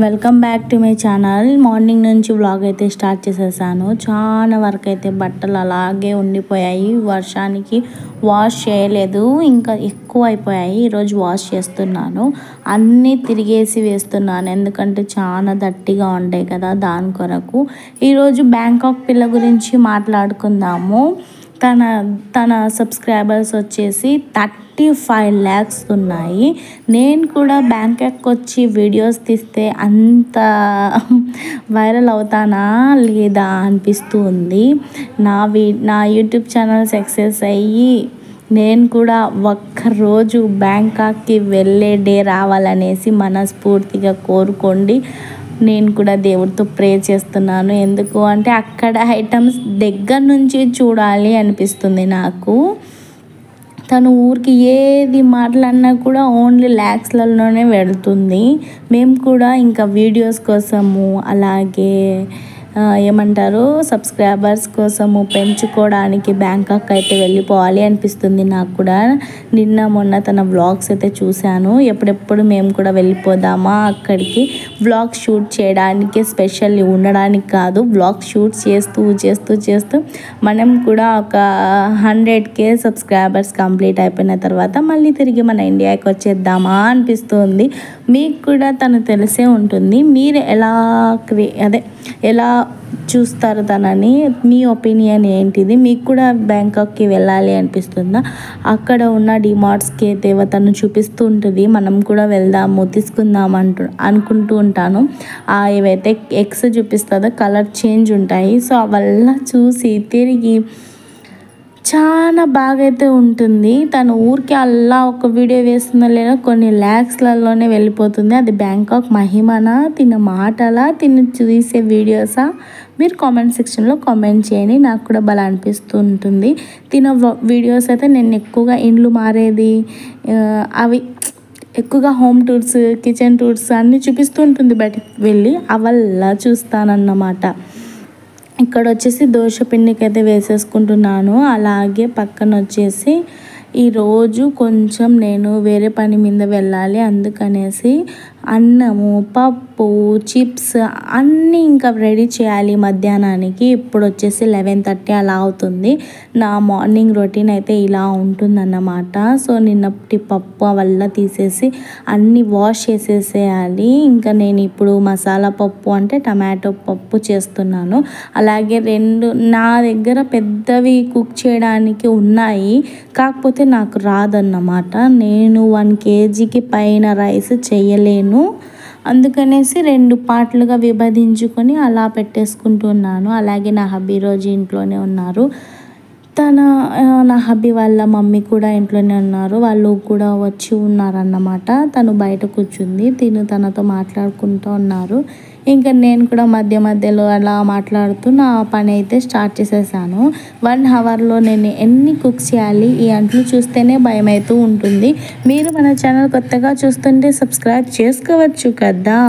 Welcome back to my channel. Morning నుంచి vlog అయితే start చేసేసాను. చాలా వరకు అయితే బట్టలు అలాగే ఉండిపోయాయి, వర్షానికి వాష్ చేయలేదు, ఇంకా ఎక్కువ అయిపోయాయి. ఈరోజు వాష్ చేస్తున్నాను, అన్నీ తిరిగేసి వేస్తున్నాను, ఎందుకంటే చాలా దట్టిగా ఉంటాయి కదా, దాని కొరకు. ఈరోజు బ్యాంకాక్ పిల్ల గురించి మాట్లాడుకుందాము. తన సబ్స్క్రైబర్స్ వచ్చేసి 35 lakhs ఉన్నాయి. నేను కూడా బ్యాంకాక్ వచ్చి వీడియోస్ తీస్తే అంత వైరల్ అవుతానా లేదా అనిపిస్తూ ఉంది. నా యూట్యూబ్ ఛానల్ సక్సెస్ అయ్యి నేను కూడా ఒక్కరోజు బ్యాంకాక్కి వెళ్ళే డే రావాలనేసి మనస్ఫూర్తిగా కోరుకోండి. నేను కూడా దేవుడితో ప్రే చేస్తున్నాను. ఎందుకు అంటే అక్కడ ఐటమ్స్ దగ్గర నుంచి చూడాలి అనిపిస్తుంది నాకు. తను ఊరికి ఏది మాట్లాడినా కూడా ఓన్లీ ల్యాక్స్లలోనే వెళ్తుంది. మేము కూడా ఇంకా వీడియోస్ కోసము అలాగే ఏమంటారు సబ్స్క్రైబర్స్ కోసము పెంచుకోవడానికి బ్యాంకాక్ అయితే వెళ్ళిపోవాలి అనిపిస్తుంది నాకు కూడా. నిన్న మొన్న తన వ్లాగ్స్ అయితే చూశాను. ఎప్పుడెప్పుడు మేము కూడా వెళ్ళిపోదామా అక్కడికి, వ్లాగ్ షూట్ చేయడానికి, స్పెషల్ ఉండడానికి కాదు, వ్లాగ్ షూట్ చేస్తూ మనం కూడా ఒక 100K సబ్స్క్రైబర్స్ కంప్లీట్ అయిపోయిన తర్వాత మళ్ళీ తిరిగి మన ఇండియాకి వచ్చేద్దామా అనిపిస్తుంది. మీకు కూడా తను తెలిసే ఉంటుంది. మీరు ఎలా చూస్తారు తనని, మీ ఒపీనియన్ ఏంటిది? మీకు కూడా బ్యాంకాక్కి వెళ్ళాలి అనిపిస్తుందా? అక్కడ ఉన్న డిమార్ట్స్కి అయితే తను చూపిస్తూ ఉంటుంది, మనం కూడా వెళ్దాము తీసుకుందాం అనుకుంటూ ఉంటాను. ఏవైతే ఎగ్స్ చూపిస్తుందో కలర్ చేంజ్ ఉంటాయి, సో అవల్ల చూసి తిరిగి చాలా బాగా అయితే ఉంటుంది. తను ఊరికి అలా ఒక వీడియో వేస్తుందో లేదో కొన్ని ల్యాక్స్లలోనే వెళ్ళిపోతుంది. అది బ్యాంకాక్ మహిమనా, తిన మాటలా, తిని చూసే వీడియోసా? మీరు కామెంట్ సెక్షన్లో కామెంట్ చేయండి. నాకు కూడా బాగా అనిపిస్తూ ఉంటుంది. తిన వీడియోస్ అయితే నేను ఎక్కువగా ఇండ్లు మారేది, అవి ఎక్కువగా హోమ్ టూర్స్, కిచెన్ టూర్స్ అన్నీ చూపిస్తూ ఉంటుంది బయటికి వెళ్ళి, అవల్లా చూస్తానన్నమాట. ఇక్కడ వచ్చేసి దోశ పిండికి అయితే వేసేసుకుంటున్నాను. అలాగే పక్కన వచ్చేసి ఈరోజు కొంచెం నేను వేరే పని మీద వెళ్ళాలి, అందుకనేసి అన్నము, పప్పు, చిప్స్ అన్నీ ఇంకా రెడీ చేయాలి మధ్యాహ్నానికి. ఇప్పుడు వచ్చేసి 11:30 అలా అవుతుంది. నా మార్నింగ్ రొటీన్ అయితే ఇలా ఉంటుందన్నమాట. సో నిన్నటి పప్పు వల్ల తీసేసి అన్నీ వాష్ చేసేసేయాలి. ఇంకా నేను ఇప్పుడు మసాలా పప్పు అంటే టమాటో పప్పు చేస్తున్నాను. అలాగే నా దగ్గర పెద్దవి కుక్ చేయడానికి ఉన్నాయి, కాకపోతే నాకు రాదన్నమాట. నేను 1 kgకి పైన రైస్ చేయలేను, అందుకనేసి 2 పార్ట్లుగా విభజించుకొని అలా పెట్టేసుకుంటున్నాను. అలాగే నా హబ్బీ రోజు ఇంట్లోనే ఉన్నారు. నా హబ్బీ వాళ్ళ మమ్మీ కూడా ఇంట్లోనే ఉన్నారు, వాళ్ళు కూడా వచ్చి ఉన్నారన్నమాట. తను బయట కూర్చుంది, తనతో మాట్లాడుకుంటూ ఉన్నారు. ఇంకా నేను కూడా మధ్యలో అలా మాట్లాడుతూ నా పని అయితే స్టార్ట్ చేసేసాను. 1 అవర్లో నేను ఎన్ని కుక్ చేయాలి, ఈ అంట్లు చూస్తేనే భయం అవుతూ ఉంటుంది. మీరు మన ఛానల్ కొత్తగా చూస్తుంటే సబ్స్క్రైబ్ చేసుకోవచ్చు కదా.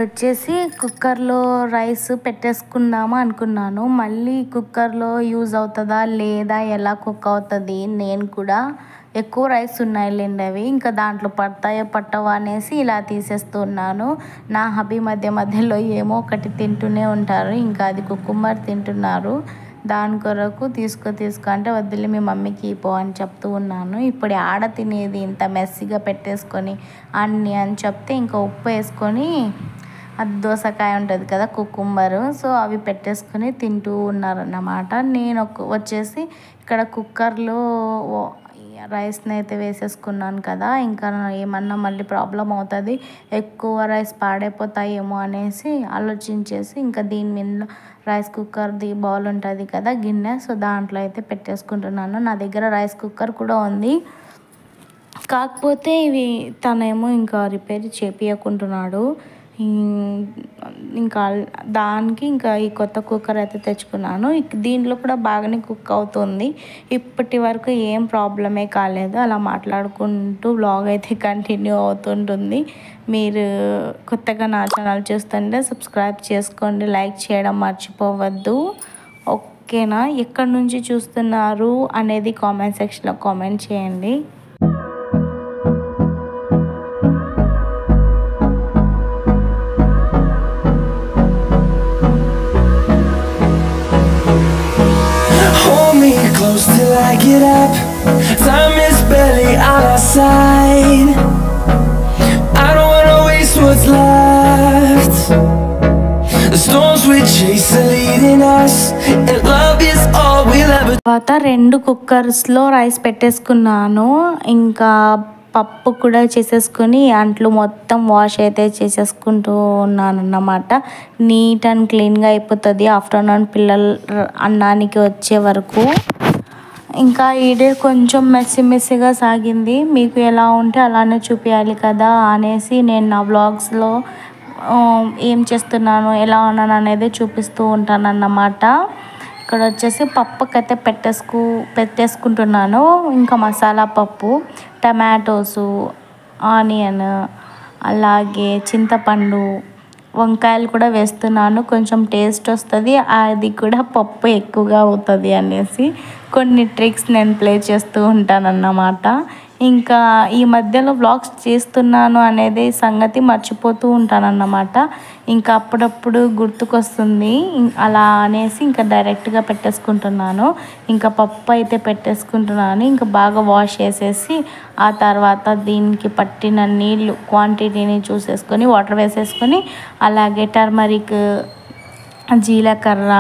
వచ్చేసి కుక్కర్లో రైస్ పెట్టేసుకుందామా అనుకున్నాను. మళ్ళీ కుక్కర్లో యూజ్ అవుతుందా లేదా, ఎలా కుక్ అవుతుంది, నేను కూడా ఎక్కువ రైస్ ఉన్నాయిలేండి అవి, ఇంకా దాంట్లో పడతాయో పట్టవో అనేసి ఇలా తీసేస్తున్నాను. నా హబ్బీ మధ్యలో ఏమో ఒకటి తింటూనే ఉంటారు, ఇంకా అది కుకుంబర్ తింటున్నారు. దాని కొరకు తీసుకో అంటే వద్దులే మీ మమ్మీకి పో అని చెప్తూ ఉన్నాను. ఇప్పుడు ఆడ తినేది ఇంత మెస్సీగా పెట్టేసుకొని అన్నీ అని చెప్తే ఇంకా ఉప్పు వేసుకొని అది దోసకాయ ఉంటుంది కదా కుకుంబరు, సో అవి పెట్టేసుకొని తింటూ ఉన్నారన్నమాట. నేను వచ్చేసి ఇక్కడ కుక్కర్లో రైస్ని అయితే వేసేసుకున్నాను కదా, ఇంకా ఏమన్నా మళ్ళీ ప్రాబ్లం అవుతుంది, ఎక్కువ రైస్ పాడైపోతాయేమో అనేసి ఆలోచించేసి ఇంకా దీని మీద రైస్ కుక్కర్ది బౌల్ ఉంటుంది కదా గిన్నె, సో దాంట్లో అయితే పెట్టేసుకుంటున్నాను. నా దగ్గర రైస్ కుక్కర్ కూడా ఉంది, కాకపోతే ఇవి తనేమో ఇంకా రిపేర్ చేపియకుంటున్నాడు. ఇంకా దానికి ఇంకా ఈ కొత్త కుక్కర్ అయితే తెచ్చుకున్నాను. దీంట్లో కూడా బాగానే కుక్ అవుతుంది, ఇప్పటి వరకు ఏం ప్రాబ్లమే కాలేదు. అలా మాట్లాడుకుంటూ వ్లాగ్ అయితే కంటిన్యూ అవుతుంటుంది. మీరు కొత్తగా నా ఛానల్ చూస్తుంటే సబ్స్క్రైబ్ చేసుకోండి, లైక్ చేయడం మర్చిపోవద్దు. ఓకేనా? ఎక్కడి నుంచి చూస్తున్నారు అనేది కామెంట్ సెక్షన్లో కామెంట్ చేయండి. Close till I get up. Time is barely on our side. I don't wanna waste what's left. The storms we chase are leading us, and love is all we'll ever. తర్వాత 2 కుక్కర్స్లో rice పెట్టేసుకున్నాను. ఇంకా పప్పు కూడా చేసేసుకొని అంట్లు మొత్తం wash అయితే చేసేసుకుంటూ ఉన్నాను అన్నమాట. నీట్ అండ్ క్లీన్గా అయిపోతుంది ఆఫ్టర్నూన్ పిల్లలు అన్నానికి వచ్చే వరకు. ఇంకా ఈ డే కొంచెం మెస్సీగా సాగింది. మీకు ఎలా ఉంటే అలానే చూపించాలి కదా అనేసి నేను నా వ్లాగ్స్లో ఏం చేస్తున్నాను, ఎలా ఉన్నాను అనేది చూపిస్తూ ఉంటాను అన్నమాట. ఇక్కడ వచ్చేసి పప్పుకైతే పెట్టేసుకుంటున్నాను. ఇంకా మసాలా పప్పు, టమాటోసు, ఆనియన్, అలాగే చింతపండు, వంకాయలు కూడా వేస్తున్నాను. కొంచెం టేస్ట్ వస్తుంది, అది కూడా పప్పు ఎక్కువగా అవుతుంది అనేసి కొన్ని ట్రిక్స్ నేను ప్లే చేస్తూ ఉంటానన్నమాట. ఇంకా ఈ మధ్యలో వ్లాగ్స్ చేస్తున్నాను అనేది సంగతి మర్చిపోతూ ఉంటానన్నమాట. ఇంకా అప్పుడప్పుడు గుర్తుకొస్తుంది, అలా అనేసి ఇంకా డైరెక్ట్గా పెట్టేసుకుంటున్నాను. ఇంకా పప్పు అయితే పెట్టేసుకుంటున్నాను. ఇంకా బాగా వాష్ చేసేసి ఆ తర్వాత దీనికి పట్టిన నీళ్ళు క్వాంటిటీని చూసేసుకొని వాటర్ వేసేసుకొని, అలాగే టర్మరిక్, జీలకర్ర,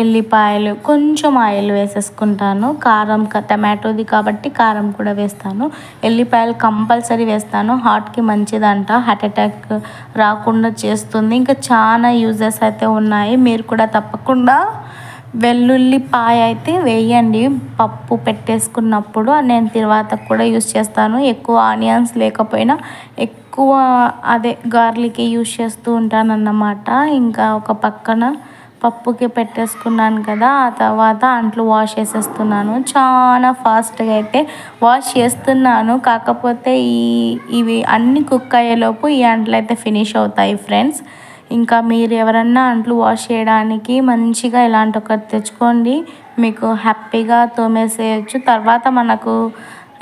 ఎల్లిపాయలు, కొంచెం ఆయిల్ వేసేసుకుంటాను. కారం టమాటోది కాబట్టి కారం కూడా వేస్తాను. ఎల్లిపాయలు కంపల్సరీ వేస్తాను, హార్ట్కి మంచిదంట, హార్ట్ అటాక్ రాకుండా చేస్తుంది. ఇంకా చాలా యూజెస్ అయితే ఉన్నాయి. మీరు కూడా తప్పకుండా వెల్లుల్లిపాయ అయితే వేయండి పప్పు పెట్టేసుకున్నప్పుడు. నేను తర్వాత కూడా యూజ్ చేస్తాను. ఎక్కువ ఆనియన్స్ లేకపోయినా ఎక్కువ గార్లిక్ యూజ్ చేస్తూ ఉంటానన్నమాట. ఇంకా ఒక పక్కన పప్పుకి పెట్టేసుకున్నాను కదా, ఆ తర్వాత అంట్లు వాష్ చేసేస్తున్నాను. చాలా ఫాస్ట్గా అయితే వాష్ చేస్తున్నాను, కాకపోతే ఇవి అన్నీ కుక్ అయ్యేలోపు ఈ అంట్లు అయితే ఫినిష్ అవుతాయి ఫ్రెండ్స్. ఇంకా మీరు ఎవరన్నా అంట్లు వాష్ చేయడానికి మంచిగా ఇలాంటి ఒకటి తెచ్చుకోండి, మీకు హ్యాపీగా తోమేసేయచ్చు. తర్వాత మనకు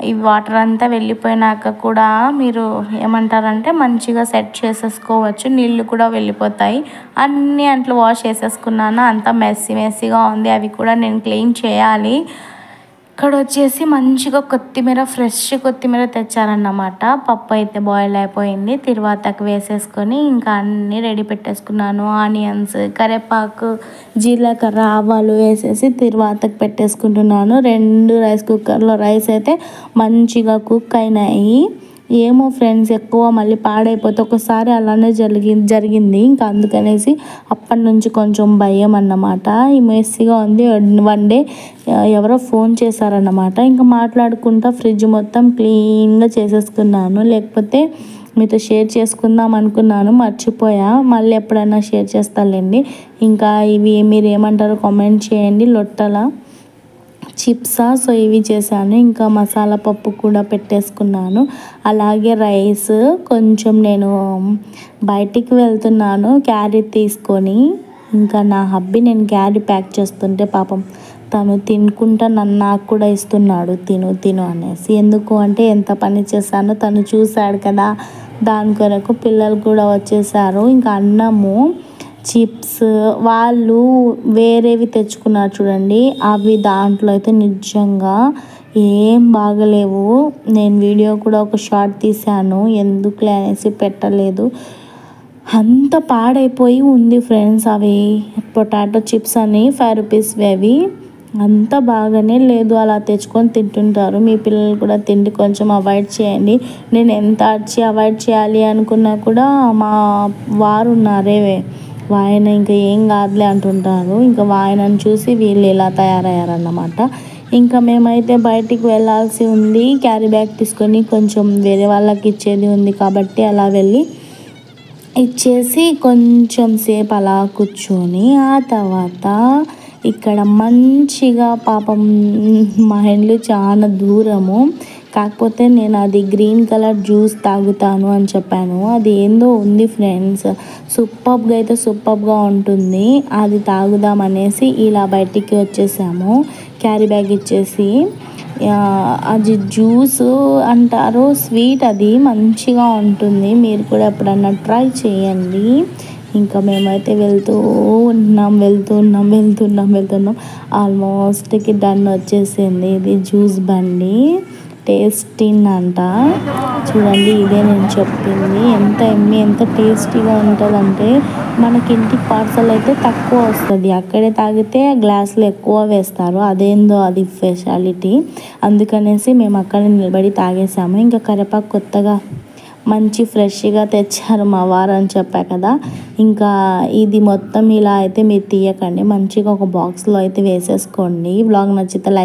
ఈ వాటర్ అంతా వెళ్ళిపోయినాక కూడా మీరు ఏమంటారంటే మంచిగా సెట్ చేసేసుకోవచ్చు, నీళ్ళు కూడా వెళ్ళిపోతాయి. అన్ని అంట్లు వాష్ చేసేసుకున్నాను, అంతా మెస్సీగా ఉంది, అవి కూడా నేను క్లీన్ చేయాలి. ఇక్కడ వచ్చేసి మంచిగా ఫ్రెష్ కొత్తిమీర తెచ్చారన్నమాట. పప్పు అయితే బాయిల్ అయిపోయింది, తిరువాతకు వేసేసుకొని ఇంకా అన్నీ రెడీ పెట్టేసుకున్నాను. ఆనియన్స్, కరివేపాకు, జీలకర్ర, ఆవాలు వేసేసి తిరువాతకు పెట్టేసుకుంటున్నాను. 2 రైస్ కుక్కర్లో రైస్ అయితే మంచిగా కుక్ అయినాయి. ఏమో ఫ్రెండ్స్, ఎక్కువ మళ్ళీ పాడైపోతే ఒకసారి అలానే జరిగింది. ఇంకా అందుకనేసి అప్పటి నుంచి కొంచెం భయం అన్నమాట. ఈ మెస్సీగా ఉంది. 1 డే ఎవరో ఫోన్ చేశారన్నమాట. ఇంకా మాట్లాడుకుంటా ఫ్రిడ్జ్ మొత్తం క్లీన్గా చేసేసుకున్నాను, లేకపోతే మీతో షేర్ చేసుకుందాం అనుకున్నాను, మర్చిపోయా. మళ్ళీ ఎప్పుడైనా షేర్ చేస్తాలేండి. ఇంకా ఇవి మీరు ఏమంటారో కామెంట్ చేయండి. లొట్టల చిప్సా, సో ఇవి చేశాను. ఇంకా మసాలా పప్పు కూడా పెట్టేసుకున్నాను. అలాగే రైస్ కొంచెం నేను బయటికి వెళ్తున్నాను క్యారీ తీసుకొని. ఇంకా నా హబ్బీ నేను క్యారీ ప్యాక్ చేస్తుంటే పాపం తను తినుకుంటా నాకు కూడా ఇస్తున్నాడు, తిను అనేసి. ఎందుకు అంటే ఎంత పని చేశానో తను చూశాడు కదా, దాని కొరకు. పిల్లలు కూడా వచ్చేసారు. ఇంకా అన్నము చిప్స్ వాళ్ళు వేరేవి తెచ్చుకున్నారు చూడండి, అవి దాంట్లో అయితే నిజంగా ఏం బాగలేవు. నేను వీడియో కూడా ఒక షార్ట్ తీశాను, ఎందుకులే అనేసి పెట్టలేదు. అంత పాడైపోయి ఉంది ఫ్రెండ్స్. అవి పొటాటో చిప్స్ అని 5 రూపీస్వి అవి అంత బాగానే లేదు. అలా తెచ్చుకొని తింటుంటారు. మీ పిల్లలు కూడా తిండి కొంచెం అవాయిడ్ చేయండి. నేను ఎంత అవాయిడ్ చేయాలి అనుకున్నా కూడా మా వారు ఉన్నారే, వాయన ఇంకా ఏం కాదులే అంటుంటారు. ఇంకా వాయనను చూసి వీళ్ళు ఇలా తయారయ్యారన్నమాట. ఇంకా మేమైతే బయటికి వెళ్ళాల్సి ఉంది, క్యారీ బ్యాగ్ తీసుకొని కొంచెం వేరే వాళ్ళకి ఇచ్చేది ఉంది కాబట్టి అలా వెళ్ళి ఇచ్చేసి కొంచెం సేపు అలా కూర్చొని ఆ తర్వాత ఇక్కడ మంచిగా పాపం మా ఇల్లు చాలా దూరము, కాకపోతే నేను అది గ్రీన్ కలర్ జ్యూస్ తాగుతాను అని చెప్పాను. అది ఏందో ఉంది ఫ్రెండ్స్, సూపర్గా ఉంటుంది. అది తాగుదామనేసి ఇలా బయటికి వచ్చేసాము, క్యారీ బ్యాగ్ ఇచ్చేసి. అది జ్యూస్ అంటారు, స్వీట్, అది మంచిగా ఉంటుంది. మీరు కూడా ఎప్పుడన్నా ట్రై చేయండి. ఇంకా మేమైతే వెళ్తున్నాం. ఆల్మోస్ట్కి డన్ వచ్చేసింది. ఇది జ్యూస్ బండి, టేస్టిన్ అంట. చూడండి, ఇదే నేను చెప్పింది. ఎంత టేస్టీగా ఉంటుందంటే మనకి ఇంటికి పార్సల్ అయితే తక్కువ వస్తుంది, అక్కడే తాగితే గ్లాసులు ఎక్కువ వేస్తారు. అదేందో అది స్పెషాలిటీ, అందుకనేసి మేము అక్కడ నిలబడి తాగేసాము. ఇంకా కరివేపాకు కొత్తగా మంచి ఫ్రెష్గా తెచ్చారు మా వారు అని చెప్పా కదా. ఇంకా ఇది మొత్తం ఇలా అయితే మీరు తీయకండి, మంచిగా ఒక బాక్స్లో అయితే వేసేసుకోండి. వ్లాగ్ నచ్చితే లైక్